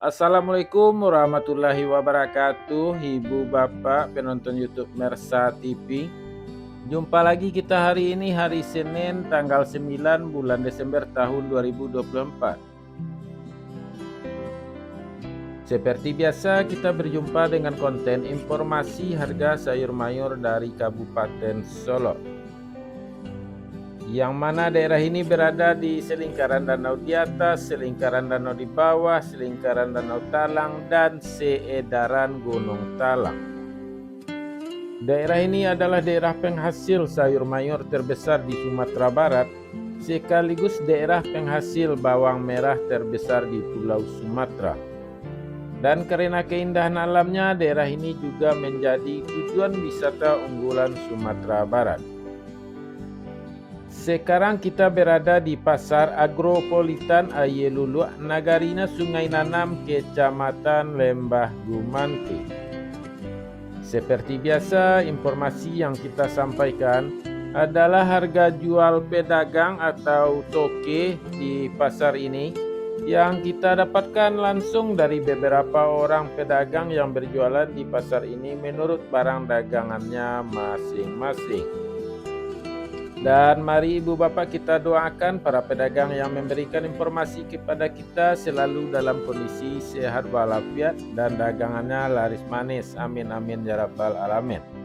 Assalamualaikum warahmatullahi wabarakatuh, Ibu Bapak penonton YouTube Mersa TV. Jumpa lagi kita hari ini, hari Senin tanggal 9 bulan Desember tahun 2024. Seperti biasa kita berjumpa dengan konten informasi harga sayur mayur dari Kabupaten Solo, yang mana daerah ini berada di selingkaran danau di atas, selingkaran danau di bawah, selingkaran danau Talang, dan seedaran Gunung Talang. Daerah ini adalah daerah penghasil sayur mayur terbesar di Sumatera Barat, sekaligus daerah penghasil bawang merah terbesar di Pulau Sumatera. Dan karena keindahan alamnya, daerah ini juga menjadi tujuan wisata unggulan Sumatera Barat. Sekarang kita berada di Pasar Agropolitan Ayelulu, Nagarina Sungai Nanam, Kecamatan Lembah Gumante. Seperti biasa, informasi yang kita sampaikan adalah harga jual pedagang atau toke di pasar ini yang kita dapatkan langsung dari beberapa orang pedagang yang berjualan di pasar ini menurut barang dagangannya masing-masing. Dan mari Ibu Bapak kita doakan para pedagang yang memberikan informasi kepada kita selalu dalam kondisi sehat walafiat dan dagangannya laris manis. Amin amin ya rabbal alamin.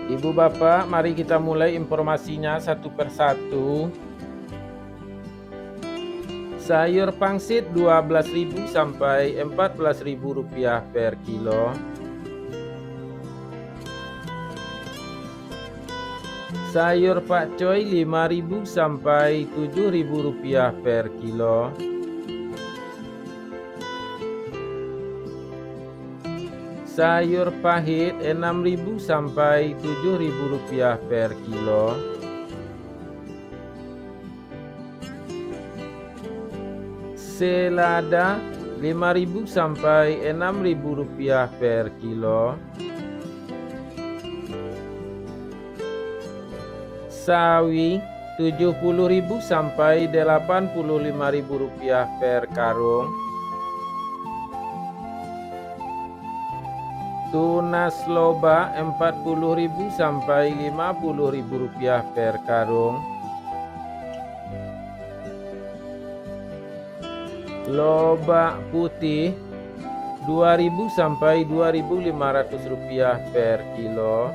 Ibu Bapak, mari kita mulai informasinya satu persatu. Sayur pangsit 12.000 sampai 14.000 rupiah per kilo. Sayur pakcoy 5.000 sampai 7.000 rupiah per kilo. Sayur pahit 6.000 sampai 7.000 rupiah per kilo. Selada 5.000 sampai 6.000 rupiah per kilo. Sawi 70.000 sampai 85.000 rupiah per karung. Tunas loba 40.000 sampai 50.000 rupiah per karung. Loba putih 2.000 sampai 2.500 rupiah per kilo.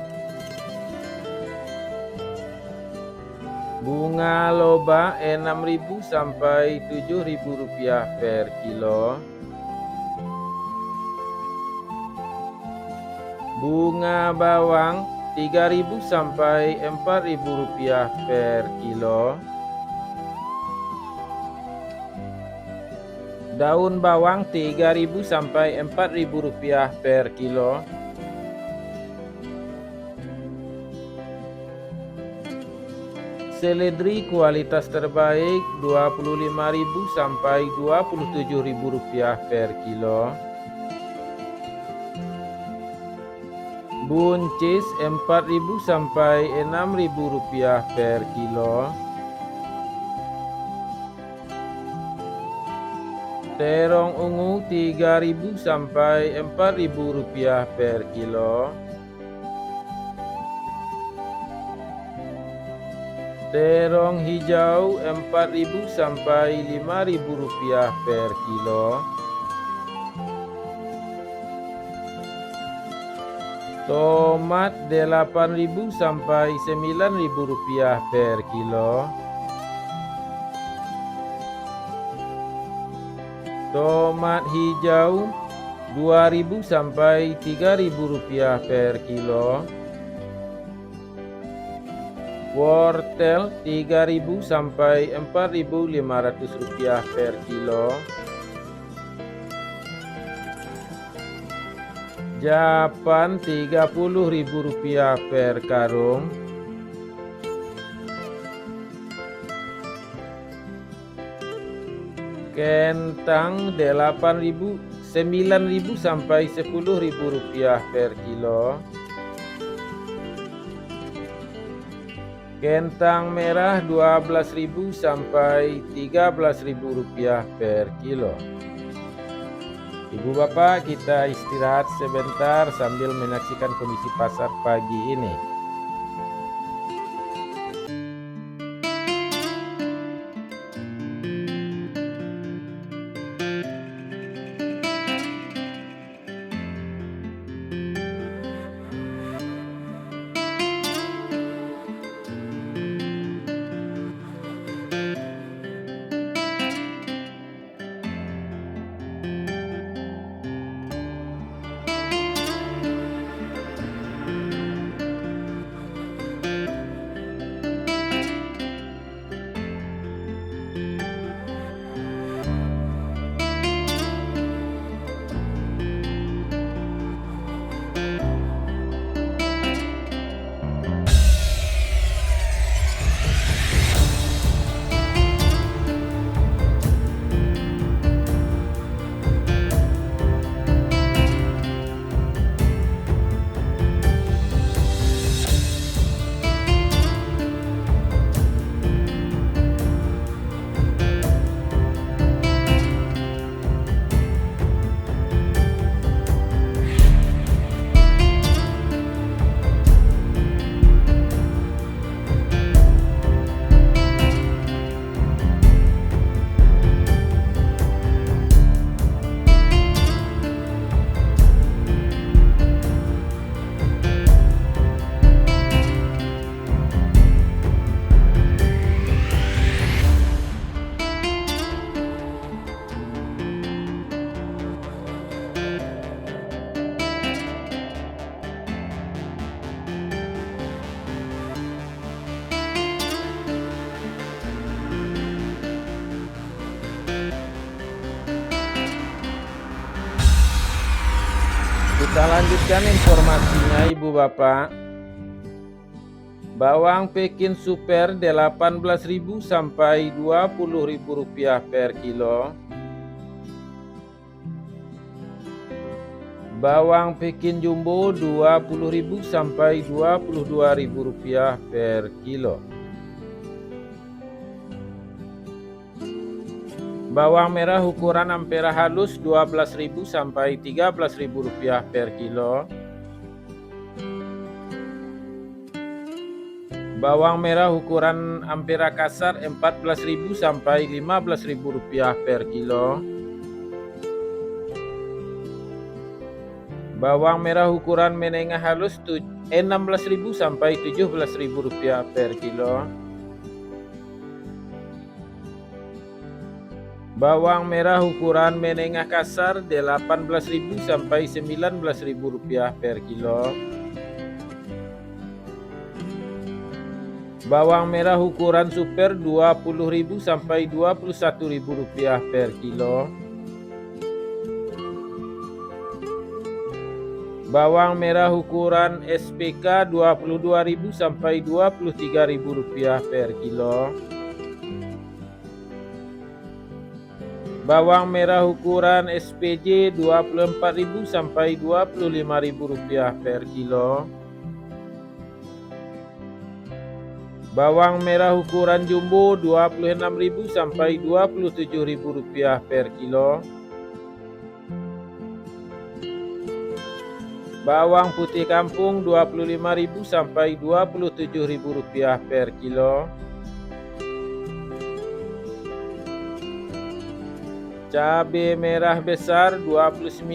Bunga loba 6.000 sampai 7.000 rupiah per kilo. Bunga bawang 3.000 sampai 4.000 rupiah per kilo. Daun bawang 3.000 sampai 4.000 rupiah per kilo. Seledri kualitas terbaik 25.000 sampai 27.000 rupiah per kilo. Buncis 4.000 sampai 6.000 rupiah per kilo. Terong ungu 3.000 sampai 4.000 rupiah per kilo. Terong hijau 4.000 sampai 5.000 rupiah per kilo. Tomat 8.000 sampai 9.000 rupiah per kilo. Tomat hijau 2.000 sampai 3.000 rupiah per kilo. Wortel 3.000 sampai 4.500 rupiah per kilo. Japan 30.000 rupiah per karung. Kentang 9.000 sampai 10.000 rupiah per kilo. Kentang merah 12.000 sampai 13.000 rupiah per kilo. Ibu bapak, kita istirahat sebentar sambil menyaksikan kondisi pasar pagi ini. Kita lanjutkan informasinya ibu bapak. Bawang Pekin Super 18.000 sampai 20.000 rupiah per kilo. Bawang Pekin Jumbo 20.000 sampai 22.000 rupiah per kilo. Bawang merah ukuran ampera halus 12.000 sampai 13.000 rupiah per kilo. Bawang merah ukuran ampera kasar 14.000 sampai 15.000 rupiah per kilo. Bawang merah ukuran menengah halus 16.000 sampai 17.000 rupiah per kilo. Bawang merah ukuran menengah kasar 18.000 sampai 19.000 rupiah per kilo. Bawang merah ukuran super 20.000 sampai 21.000 rupiah per kilo. Bawang merah ukuran SPK 22.000 sampai 23.000 rupiah per kilo. Bawang merah ukuran SPJ 24.000 sampai 25.000 rupiah per kilo. Bawang merah ukuran jumbo 26.000 sampai 27.000 rupiah per kilo. Bawang putih kampung 25.000 sampai 27.000 rupiah per kilo. Cabai merah besar 29.000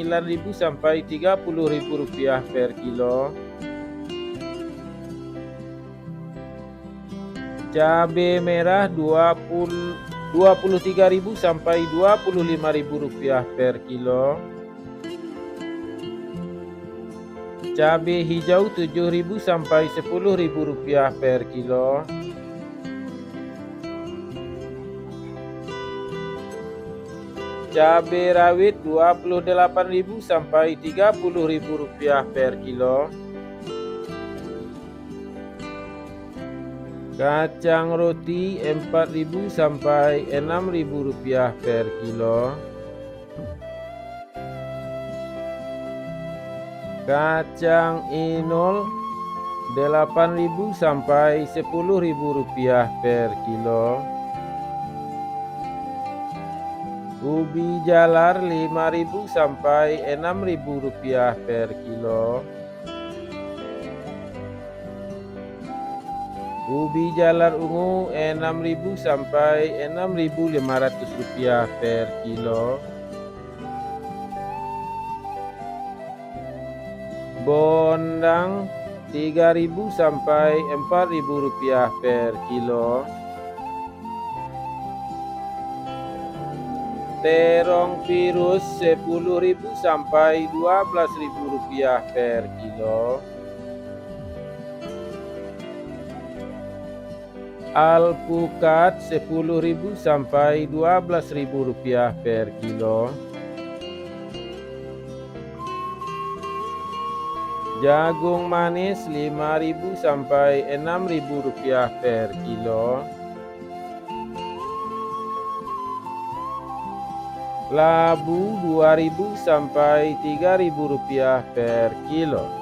sampai 30.000 rupiah per kilo. Cabai merah 23.000 sampai 25.000 rupiah per kilo. Cabai hijau 7.000 sampai 10.000 rupiah per kilo. Cabai rawit 28.000 sampai 30.000 rupiah per kilo. Kacang roti 4.000 sampai 6.000 rupiah per kilo. Kacang inul 8.000 sampai 10.000 rupiah per kilo. Ubi jalar 5.000 sampai 6.000 rupiah per kilo. Ubi jalar ungu 6.000 sampai 6.500 rupiah per kilo. Bondang 3.000 sampai 4.000 rupiah per kilo. Terong virus 10.000 sampai 12.000 rupiah per kilo. Alpukat 10.000 sampai 12.000 rupiah per kilo. Jagung manis 5.000 sampai 6.000 rupiah per kilo. Labu 2.000 sampai 3.000 rupiah per kilo.